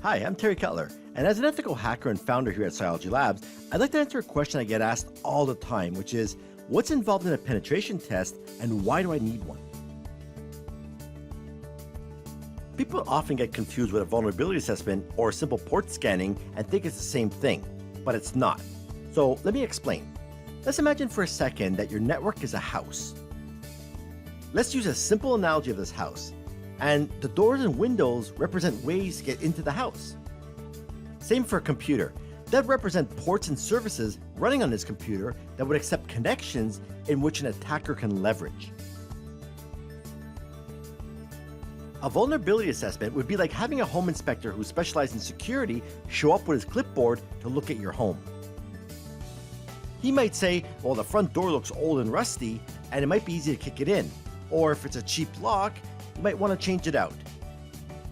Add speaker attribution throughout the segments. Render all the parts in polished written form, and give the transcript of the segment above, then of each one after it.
Speaker 1: Hi, I'm Terry Cutler, and as an ethical hacker and founder here at Cybersecurity Labs, I'd like to answer a question I get asked all the time, which is, what's involved in a penetration test and why do I need one? People often get confused with a vulnerability assessment or simple port scanning and think it's the same thing, but it's not. So let me explain. Let's imagine for a second that your network is a house. Let's use a simple analogy of this house. And the doors and windows represent ways to get into the house. Same for a computer. That represent ports and services running on this computer that would accept connections in which an attacker can leverage. A vulnerability assessment would be like having a home inspector who specializes in security show up with his clipboard to look at your home. He might say, well, the front door looks old and rusty, and it might be easy to kick it in. Or if it's a cheap lock, you might want to change it out.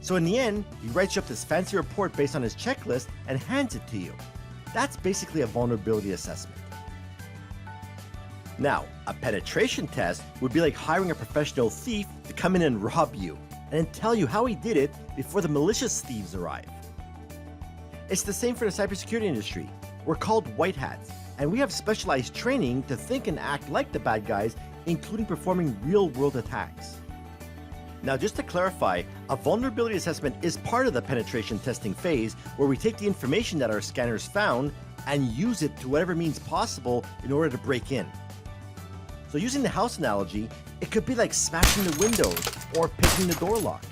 Speaker 1: So in the end, he writes you up this fancy report based on his checklist and hands it to you. That's basically a vulnerability assessment. Now, a penetration test would be like hiring a professional thief to come in and rob you, and then tell you how he did it before the malicious thieves arrive. It's the same for the cybersecurity industry. We're called white hats, and we have specialized training to think and act like the bad guys, including performing real-world attacks. Now, just to clarify, a vulnerability assessment is part of the penetration testing phase where we take the information that our scanners found and use it to whatever means possible in order to break in. So using the house analogy, it could be like smashing the windows or picking the door lock.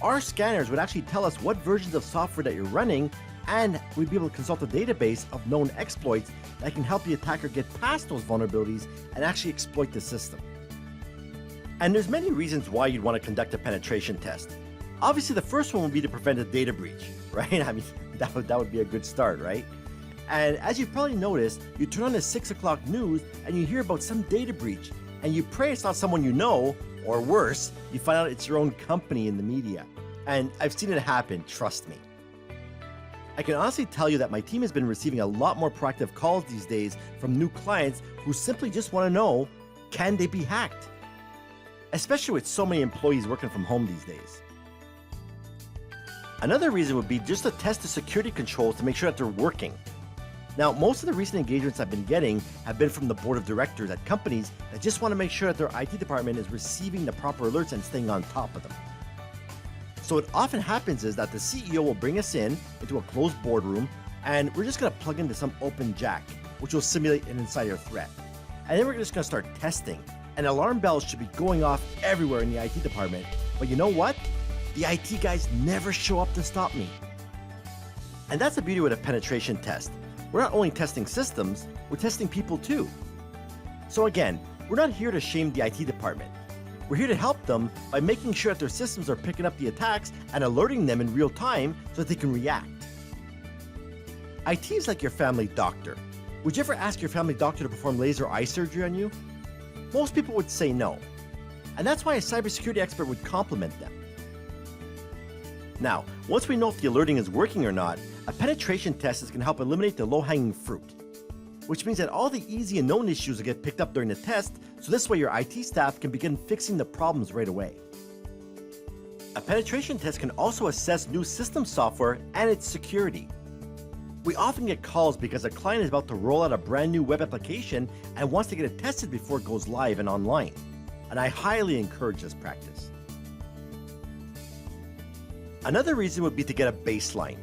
Speaker 1: Our scanners would actually tell us what versions of software that you're running, and we'd be able to consult a database of known exploits that can help the attacker get past those vulnerabilities and actually exploit the system. And there's many reasons why you'd want to conduct a penetration test. Obviously, the first one would be to prevent a data breach, right? I mean, that would be a good start, right? And as you've probably noticed, you turn on the 6 o'clock news and you hear about some data breach, and you pray it's not someone you know, or worse, you find out it's your own company in the media. And I've seen it happen, trust me. I can honestly tell you that my team has been receiving a lot more proactive calls these days from new clients who simply just want to know, can they be hacked? Especially with so many employees working from home these days. Another reason would be just to test the security controls to make sure that they're working. Now, most of the recent engagements I've been getting have been from the board of directors at companies that just want to make sure that their IT department is receiving the proper alerts and staying on top of them. So what often happens is that the CEO will bring us into a closed boardroom, and we're just going to plug into some open jack, which will simulate an insider threat. And then we're just going to start testing. And alarm bells should be going off everywhere in the IT department. But you know what? The IT guys never show up to stop me. And that's the beauty with a penetration test. We're not only testing systems, we're testing people too. So again, we're not here to shame the IT department. We're here to help them by making sure that their systems are picking up the attacks and alerting them in real time so that they can react. IT is like your family doctor. Would you ever ask your family doctor to perform laser eye surgery on you? Most people would say no. And that's why a cybersecurity expert would compliment them. Now, once we know if the alerting is working or not, a penetration test is going to help eliminate the low-hanging fruit, which means that all the easy and known issues will get picked up during the test, so this way your IT staff can begin fixing the problems right away. A penetration test can also assess new system software and its security. We often get calls because a client is about to roll out a brand new web application and wants to get it tested before it goes live and online. And I highly encourage this practice. Another reason would be to get a baseline.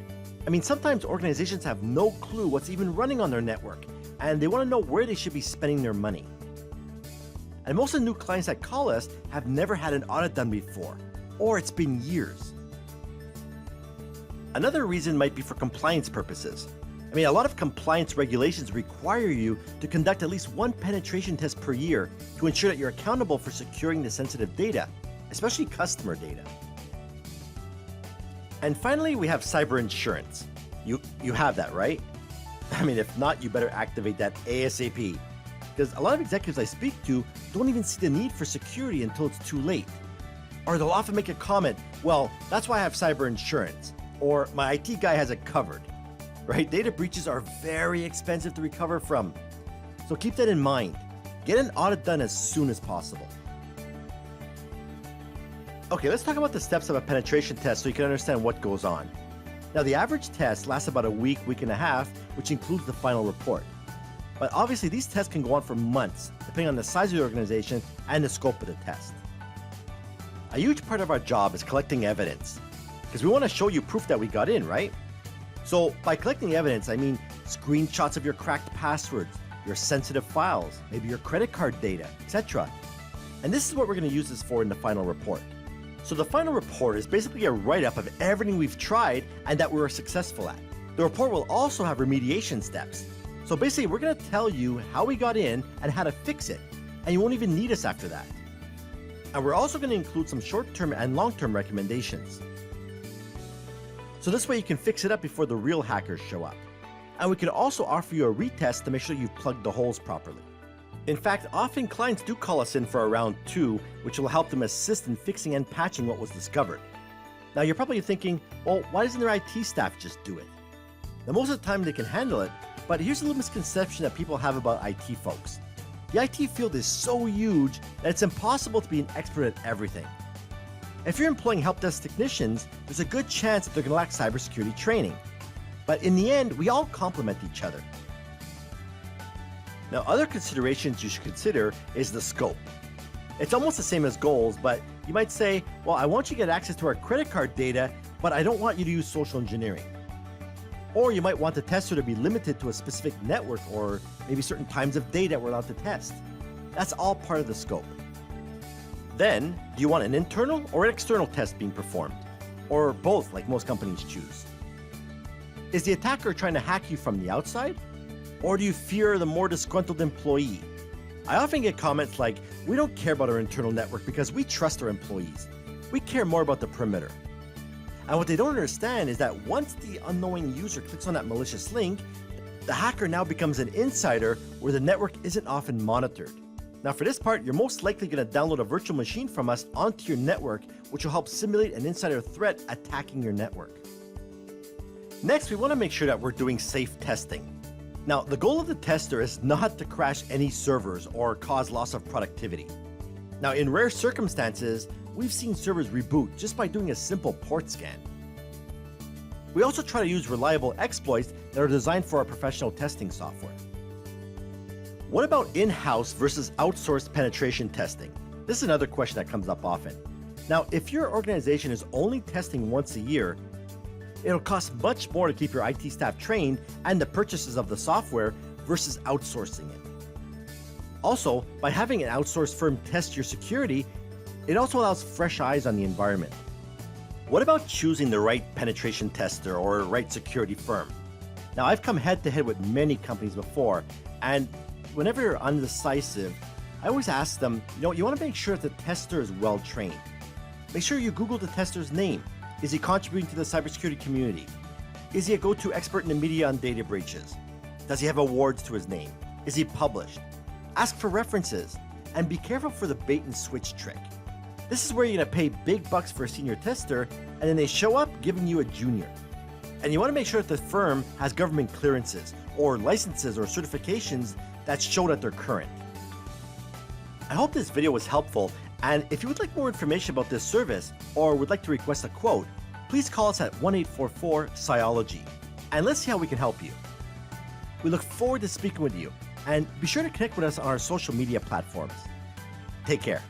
Speaker 1: I mean, sometimes organizations have no clue what's even running on their network, and they want to know where they should be spending their money. And most of the new clients that call us have never had an audit done before, or it's been years. Another reason might be for compliance purposes. I mean, a lot of compliance regulations require you to conduct at least one penetration test per year to ensure that you're accountable for securing the sensitive data, especially customer data. And finally, we have cyber insurance. You have that, right? I mean, if not, you better activate that ASAP. Because a lot of executives I speak to don't even see the need for security until it's too late. Or they'll often make a comment, well, that's why I have cyber insurance. Or my IT guy has it covered, right? Data breaches are very expensive to recover from. So keep that in mind. Get an audit done as soon as possible. Okay, let's talk about the steps of a penetration test so you can understand what goes on. Now, the average test lasts about a week, week and a half, which includes the final report. But obviously, these tests can go on for months, depending on the size of the organization and the scope of the test. A huge part of our job is collecting evidence, because we want to show you proof that we got in, right? So by collecting evidence, I mean screenshots of your cracked passwords, your sensitive files, maybe your credit card data, etc. And this is what we're going to use this for in the final report. So the final report is basically a write-up of everything we've tried and that we were successful at. The report will also have remediation steps. So basically, we're going to tell you how we got in and how to fix it, and you won't even need us after that. And we're also going to include some short-term and long-term recommendations. So this way you can fix it up before the real hackers show up. And we can also offer you a retest to make sure you've plugged the holes properly. In fact, often clients do call us in for a round 2, which will help them assist in fixing and patching what was discovered. Now you're probably thinking, well, why doesn't their IT staff just do it? Now most of the time they can handle it, but here's a little misconception that people have about IT folks. The IT field is so huge that it's impossible to be an expert at everything. If you're employing help desk technicians, there's a good chance that they're going to lack cybersecurity training. But in the end, we all complement each other. Now, other considerations you should consider is the scope. It's almost the same as goals, but you might say, well, I want you to get access to our credit card data, but I don't want you to use social engineering. Or you might want the tester to be limited to a specific network or maybe certain times of day that we're allowed to test. That's all part of the scope. Then, do you want an internal or an external test being performed? Or both, like most companies choose? Is the attacker trying to hack you from the outside? Or do you fear the more disgruntled employee? I often get comments like, we don't care about our internal network because we trust our employees. We care more about the perimeter. And what they don't understand is that once the unknowing user clicks on that malicious link, the hacker now becomes an insider where the network isn't often monitored. Now for this part, you're most likely going to download a virtual machine from us onto your network, which will help simulate an insider threat attacking your network. Next, we want to make sure that we're doing safe testing. Now, the goal of the tester is not to crash any servers or cause loss of productivity. Now, in rare circumstances, we've seen servers reboot just by doing a simple port scan. We also try to use reliable exploits that are designed for our professional testing software. What about in-house versus outsourced penetration testing? This is another question that comes up often. Now, if your organization is only testing once a year, it'll cost much more to keep your IT staff trained and the purchases of the software versus outsourcing it. Also, by having an outsourced firm test your security, it also allows fresh eyes on the environment. What about choosing the right penetration tester or right security firm? Now, I've come head to head with many companies before, and whenever you're undecisive, I always ask them, you want to make sure that the tester is well trained. Make sure you Google the tester's name. Is he contributing to the cybersecurity community? Is he a go-to expert in the media on data breaches? Does he have awards to his name? Is he published? Ask for references, and be careful for the bait and switch trick. This is where you're going to pay big bucks for a senior tester, and then they show up giving you a junior. And you want to make sure that the firm has government clearances, or licenses or certifications that show that they're current. I hope this video was helpful, and if you would like more information about this service, or would like to request a quote, please call us at 1-844-SCIOLOGY, and let's see how we can help you. We look forward to speaking with you, and be sure to connect with us on our social media platforms. Take care.